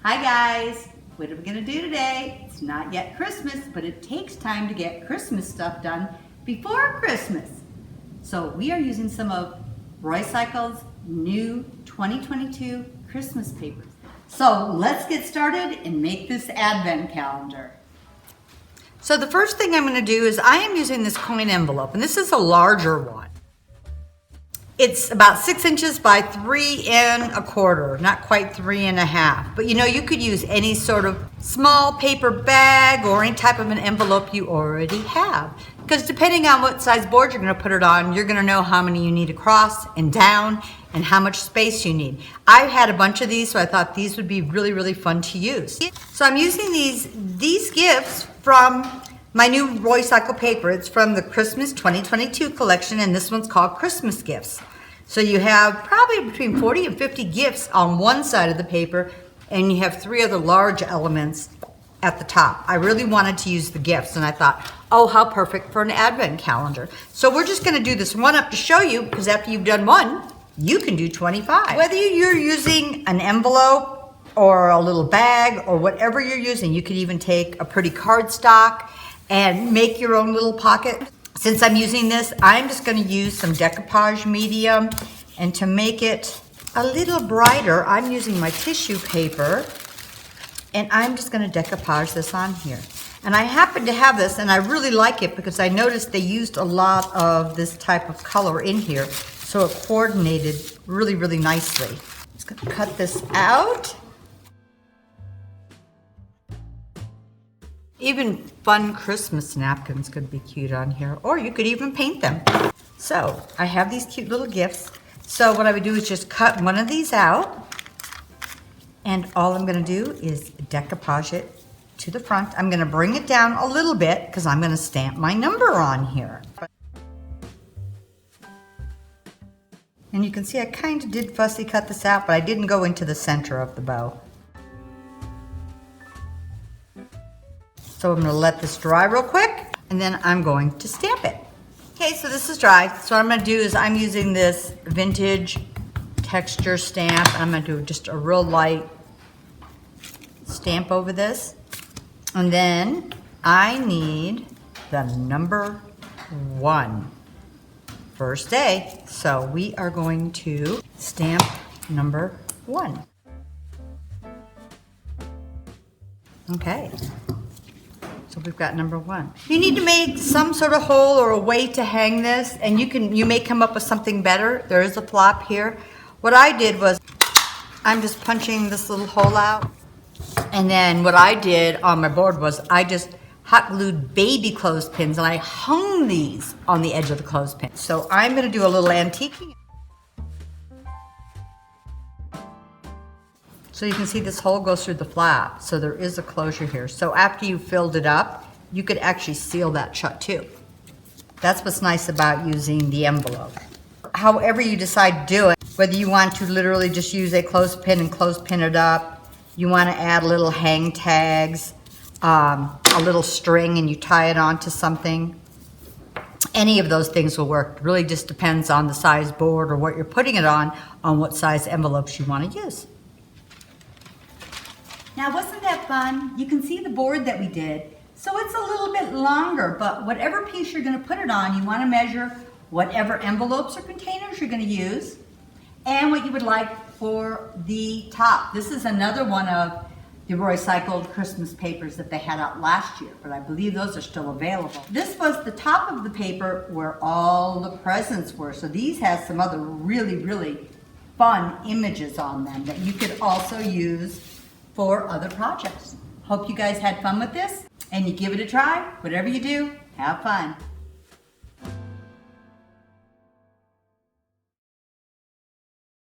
Hi guys, what are we going to do today? It's not yet Christmas, but it takes time to get Christmas stuff done before Christmas. So we are using some of Roycycled's new 2022 Christmas papers. So let's get started and make this advent calendar. So the first thing I'm going to do is I am using this coin envelope, and this is a larger one. It's about 6 inches by 3 1/4, not quite 3 1/2. But you know, you could use any sort of small paper bag or any type of an envelope you already have. Because depending on what size board you're going to put it on, you're going to know how many you need across and down and how much space you need. I had a bunch of these, so I thought these would be really, really fun to use. So I'm using these gifts from my new Roycycled paper. It's from the Christmas 2022 collection, and this one's called Christmas Gifts. So you have probably between 40 and 50 gifts on one side of the paper, and you have 3 other large elements at the top. I really wanted to use the gifts, and I thought, oh, how perfect for an advent calendar. So we're just gonna do this one up to show you, because after you've done one, you can do 25. Whether you're using an envelope or a little bag or whatever you're using, you could even take a pretty cardstock and make your own little pocket. Since I'm using this, I'm just going to use some decoupage medium, and to make it a little brighter, I'm using my tissue paper, and I'm just going to decoupage this on here. And I happen to have this, and I really like it because I noticed they used a lot of this type of color in here, so it coordinated really, really nicely. Just going to cut this out. Even fun Christmas napkins could be cute on here, or you could even paint them. So I have these cute little gifts. So what I would do is just cut one of these out, and all I'm gonna do is decoupage it to the front. I'm gonna bring it down a little bit because I'm gonna stamp my number on here. And you can see I kind of did fussy cut this out, but I didn't go into the center of the bow. So I'm gonna let this dry real quick, and then I'm going to stamp it. Okay, so this is dry. So what I'm gonna do is I'm using this vintage texture stamp. I'm gonna do just a real light stamp over this. And then I need the number 1. First day. So we are going to stamp number 1. Okay. So we've got number 1. You need to make some sort of hole or a way to hang this, and you may come up with something better. There is a flap here. What I did was I'm just punching this little hole out, and then what I did on my board was I just hot glued baby clothespins, and I hung these on the edge of the clothespin. So I'm going to do a little antiquing. So you can see this hole goes through the flap, so there is a closure here. So after you filled it up, you could actually seal that shut too. That's what's nice about using the envelope. However you decide to do it, whether you want to literally just use a clothespin and clothespin it up, you want to add little hang tags, a little string, and you tie it onto something, any of those things will work. It really just depends on the size board or what you're putting it on what size envelopes you want to use. Now, wasn't that fun? You can see the board that we did. So it's a little bit longer, but whatever piece you're going to put it on, you want to measure whatever envelopes or containers you're going to use and what you would like for the top. This is another one of the Roycycled Christmas papers that they had out last year, but I believe those are still available. This was the top of the paper where all the presents were. So these have some other really, really fun images on them that you could also use for other projects. Hope you guys had fun with this, and you give it a try. Whatever you do, have fun.